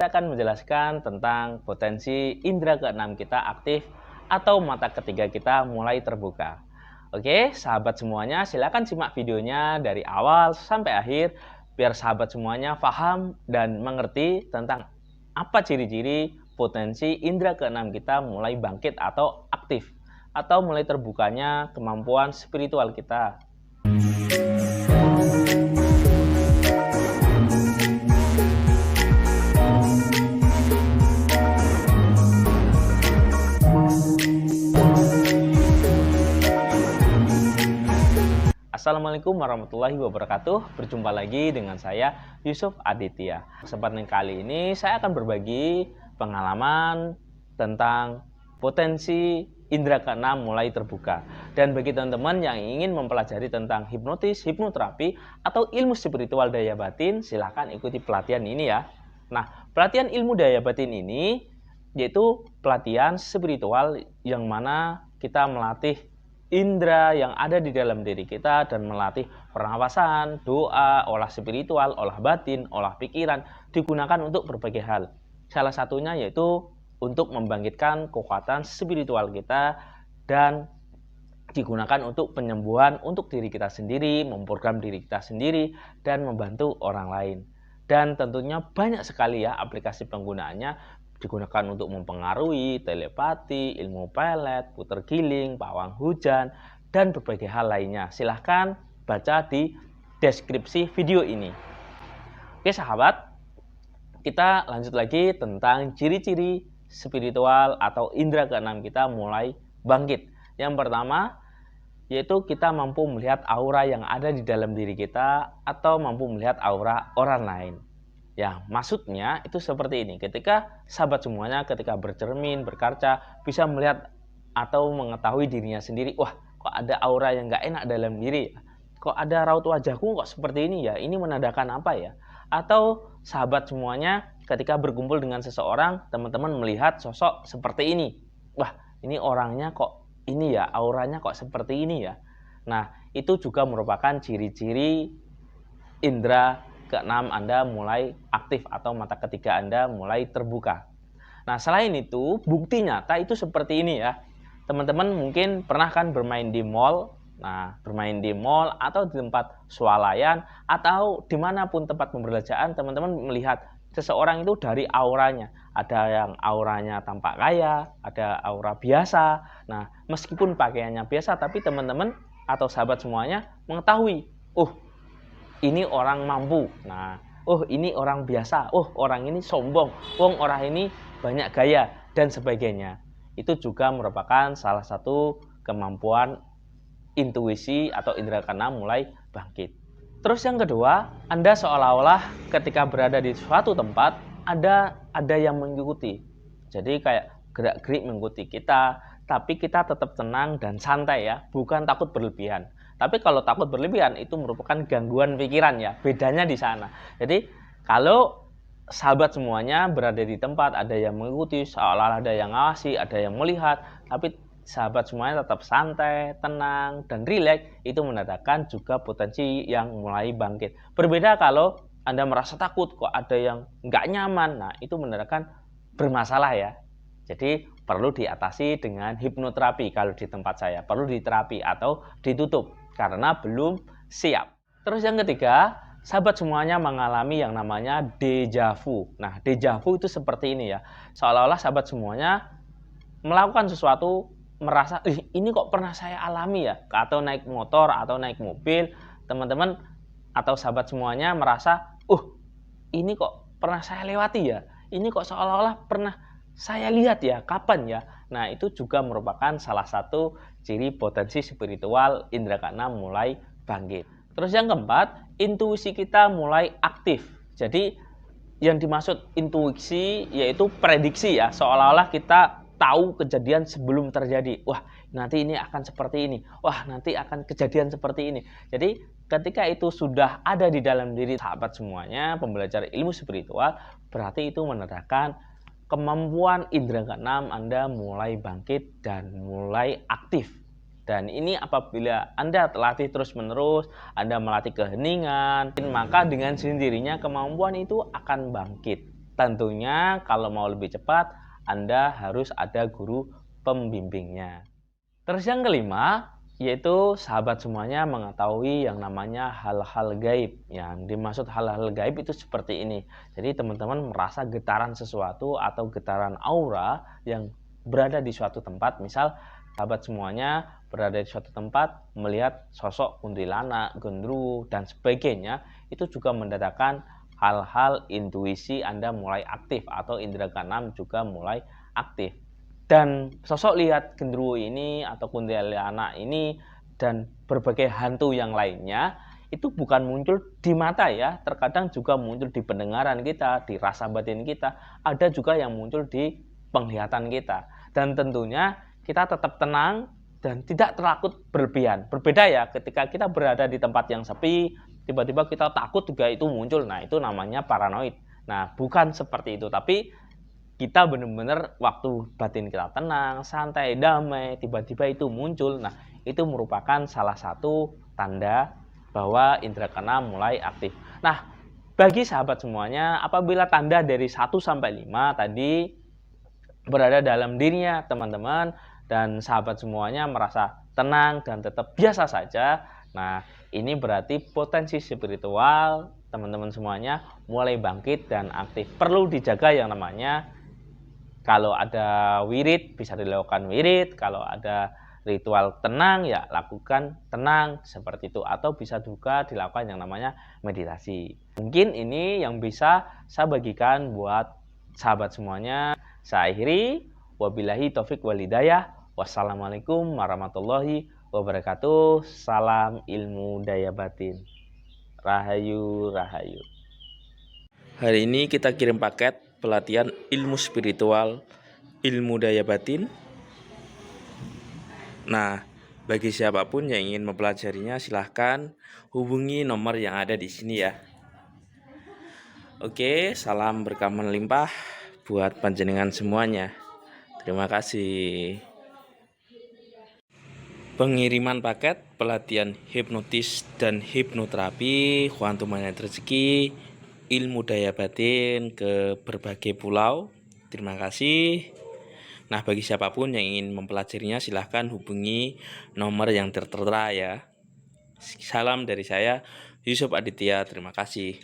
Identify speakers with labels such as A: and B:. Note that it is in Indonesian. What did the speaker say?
A: Saya akan menjelaskan tentang potensi indera keenam kita aktif atau mata ketiga kita mulai terbuka. Oke, sahabat semuanya, silakan simak videonya dari awal sampai akhir biar sahabat semuanya paham dan mengerti tentang apa ciri-ciri potensi indera keenam kita mulai bangkit atau aktif atau mulai terbukanya kemampuan spiritual kita. Assalamualaikum warahmatullahi wabarakatuh. Berjumpa lagi dengan saya Yusuf Aditya. Kesempatan kali ini saya akan berbagi pengalaman tentang potensi indera keenam mulai terbuka. Dan bagi teman-teman yang ingin mempelajari tentang hipnotis, hipnoterapi atau ilmu spiritual daya batin, silahkan ikuti pelatihan ini ya. Nah, pelatihan ilmu daya batin ini yaitu pelatihan spiritual yang mana kita melatih indera yang ada di dalam diri kita dan melatih pernapasan, doa, olah spiritual, olah batin, olah pikiran digunakan untuk berbagai hal. Salah satunya yaitu untuk membangkitkan kekuatan spiritual kita dan digunakan untuk penyembuhan untuk diri kita sendiri, memprogram diri kita sendiri dan membantu orang lain. Dan tentunya banyak sekali ya aplikasi penggunaannya, digunakan untuk mempengaruhi telepati, ilmu pelet, puter giling, pawang hujan, dan berbagai hal lainnya. Silahkan baca di deskripsi video ini. Oke sahabat, kita lanjut lagi tentang ciri-ciri spiritual atau indera keenam kita mulai bangkit. Yang pertama, yaitu kita mampu melihat aura yang ada di dalam diri kita atau mampu melihat aura orang lain. Ya, maksudnya itu seperti ini. Ketika sahabat semuanya ketika bercermin, berkaca, bisa melihat atau mengetahui dirinya sendiri, wah, kok ada aura yang nggak enak dalam diri. Kok ada raut wajahku kok seperti ini ya? Ini menandakan apa ya? Atau sahabat semuanya ketika berkumpul dengan seseorang, teman-teman melihat sosok seperti ini. Wah, ini orangnya kok ini ya, auranya kok seperti ini ya. Nah, itu juga merupakan ciri-ciri indera keenam Anda mulai aktif atau mata ketiga Anda mulai terbuka. Nah, selain itu, bukti nyata itu seperti ini ya. Teman-teman mungkin pernah kan bermain di mall. Nah, bermain di mall atau di tempat swalayan atau dimanapun tempat pembelanjaan, teman-teman melihat seseorang itu dari auranya. Ada yang auranya tampak kaya, ada aura biasa. Nah, meskipun pakaiannya biasa, tapi teman-teman atau sahabat semuanya mengetahui, oh, ini orang mampu. Nah, oh ini orang biasa. Oh orang ini sombong. Oh orang ini banyak gaya dan sebagainya. Itu juga merupakan salah satu kemampuan intuisi atau indera keenam mulai bangkit. Terus yang kedua, Anda seolah-olah ketika berada di suatu tempat ada yang mengikuti. Jadi kayak gerak-gerik mengikuti kita, tapi kita tetap tenang dan santai ya, bukan takut berlebihan. Tapi kalau takut berlebihan itu merupakan gangguan pikiran ya, bedanya di sana. Jadi kalau sahabat semuanya berada di tempat, ada yang mengikuti, seolah-olah ada yang ngawasi, ada yang melihat, tapi sahabat semuanya tetap santai, tenang, dan rileks, itu menandakan juga potensi yang mulai bangkit. Berbeda kalau Anda merasa takut, kok ada yang nggak nyaman, nah itu menandakan bermasalah ya. Jadi perlu diatasi dengan hipnoterapi kalau di tempat saya, perlu diterapi atau ditutup karena belum siap. Terus yang ketiga, sahabat semuanya mengalami yang namanya deja vu. Nah, deja vu itu seperti ini ya. Seolah-olah sahabat semuanya melakukan sesuatu, merasa, ini kok pernah saya alami ya. Atau naik motor, atau naik mobil, teman-teman atau sahabat semuanya merasa, ini kok pernah saya lewati ya. Ini kok seolah-olah pernah saya lihat ya, kapan ya. Nah, itu juga merupakan salah satu ciri potensi spiritual indera keenam mulai bangkit. Terus yang keempat, intuisi kita mulai aktif. Jadi yang dimaksud intuisi yaitu prediksi ya, seolah-olah kita tahu kejadian sebelum terjadi. Wah, nanti ini akan seperti ini. Wah, nanti akan kejadian seperti ini. Jadi ketika itu sudah ada di dalam diri sahabat semuanya, pembelajar ilmu spiritual, berarti itu menandakan kemampuan indera keenam Anda mulai bangkit dan mulai aktif. Dan ini apabila Anda latih terus-menerus, Anda melatih keheningan, maka dengan sendirinya kemampuan itu akan bangkit. tentunya kalau mau lebih cepat, Anda harus ada guru pembimbingnya. Terus yang kelima, yaitu sahabat semuanya mengetahui yang namanya hal-hal gaib. Yang dimaksud hal-hal gaib itu seperti ini. Jadi teman-teman merasa getaran sesuatu atau getaran aura yang berada di suatu tempat. Misal sahabat semuanya berada di suatu tempat melihat sosok kuntilanak, gendruwo, dan sebagainya. Itu juga mendatangkan hal-hal intuisi Anda mulai aktif atau indera keenam juga mulai aktif. Dan sosok lihat gendruwo ini atau kuntilanak ini dan berbagai hantu yang lainnya itu bukan muncul di mata ya, terkadang juga muncul di pendengaran kita, di rasa batin kita, ada juga yang muncul di penglihatan kita. Dan tentunya kita tetap tenang dan tidak takut berlebihan. Berbeda ya ketika kita berada di tempat yang sepi, tiba-tiba kita takut juga itu muncul. Nah, itu namanya paranoid. Nah, bukan seperti itu, tapi kita benar-benar waktu batin kita tenang, santai, damai, tiba-tiba itu muncul. Nah, itu merupakan salah satu tanda bahwa indera keenam mulai aktif. Nah, bagi sahabat semuanya, apabila tanda dari 1 sampai 5 tadi berada dalam dirinya teman-teman dan sahabat semuanya merasa tenang dan tetap biasa saja, nah ini berarti potensi spiritual teman-teman semuanya mulai bangkit dan aktif. Perlu dijaga yang namanya kalau ada wirid bisa dilakukan wirid, kalau ada ritual tenang ya lakukan tenang seperti itu, atau bisa juga dilakukan yang namanya meditasi. Mungkin ini yang bisa saya bagikan buat sahabat semuanya. Saya akhiri, wabillahi taufik wal hidayah. Wassalamualaikum warahmatullahi wabarakatuh. Salam ilmu daya batin. Rahayu rahayu. Hari ini kita kirim paket pelatihan ilmu spiritual, ilmu daya batin. Nah, bagi siapapun yang ingin mempelajarinya silahkan hubungi nomor yang ada di sini ya. Oke, salam berkah melimpah buat panjenengan semuanya. Terima kasih. Pengiriman paket pelatihan hipnotis dan hipnoterapi, kuantum magnet rezeki, ilmu daya batin ke berbagai pulau. Terima kasih. Nah, bagi siapapun yang ingin mempelajarinya silahkan hubungi nomor yang tertera ya. Salam dari saya, Yusuf Aditya. Terima kasih.